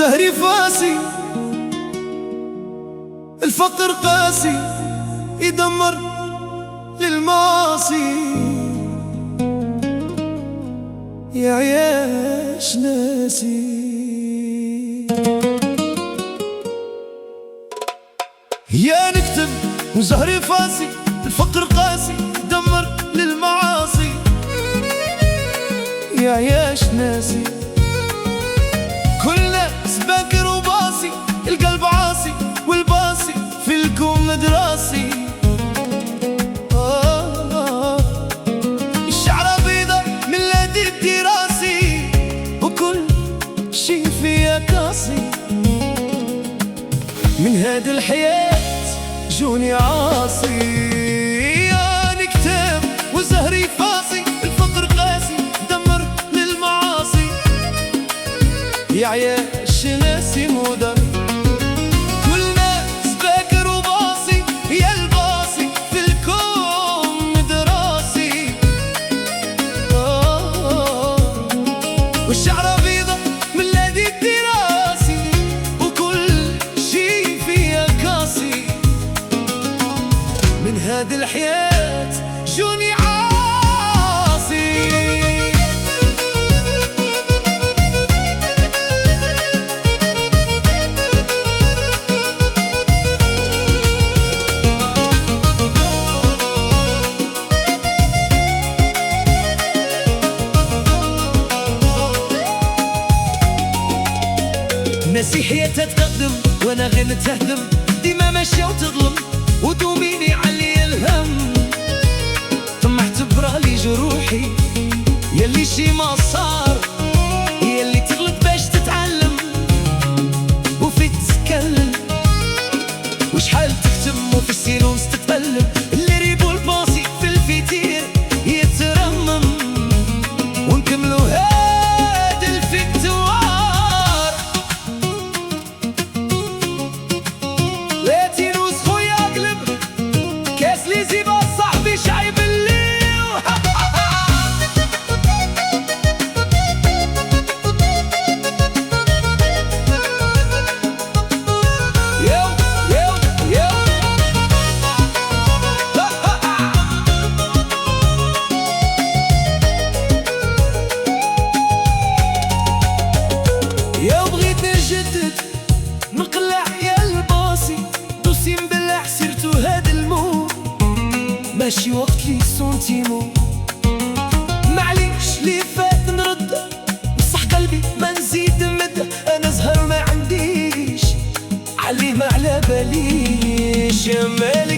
وزهري فاسي، الفقر قاسي يدمر للماصي، يا عياش ناسي. يا نكتب وزهري فاسي، الفقر قاسي يدمر للمعاصي، يا عياش ناسي. كل ناس باكر وباصي، القلب عاصي والباصي في الكون مدراسي. الشعرة بيضة من لدي الدراسي، وكل شي فيها كاسي. من هاد الحياة جوني عاصي، يا نكتب وزهري فاسي، الفقر قاسي دمر للمعاصي، يا عياش ناسي مودر. كل ناس باكر وباصي، يا الباصي في الكون مدراسي. والشعرة بيضة من لدي الدراسي، وكل شي فيها كاسي. من هاد الحياة جوني عاصي. مسيحية تتقدم وانا غير تهدم، ديما ماشية وتظلم ودوميني علي الهم. طمحت برالي جروحي يلي شي ما صار، يلي تغلط باش تتعلم وفي تتكلم، وشحال تكتم وفي السيلونس تتألم. اللي ريبو الباصي في الفيتير يترمم، ونكملو هاد الفيكتوار. لاتينوس خويا قلب كاس لي زيبا صاحبي شايب الليل. يو يو يو يا بغيت نجدد نقلع يا الباصي، دوسي مبلع سيرتو هاد المود، ماشي وقت لي سونتيمو. معليش لي فات نرد، نصح قلبي ما نزيد نمد. انا زهر ما عنديش عليه ما على باليش، يا مالي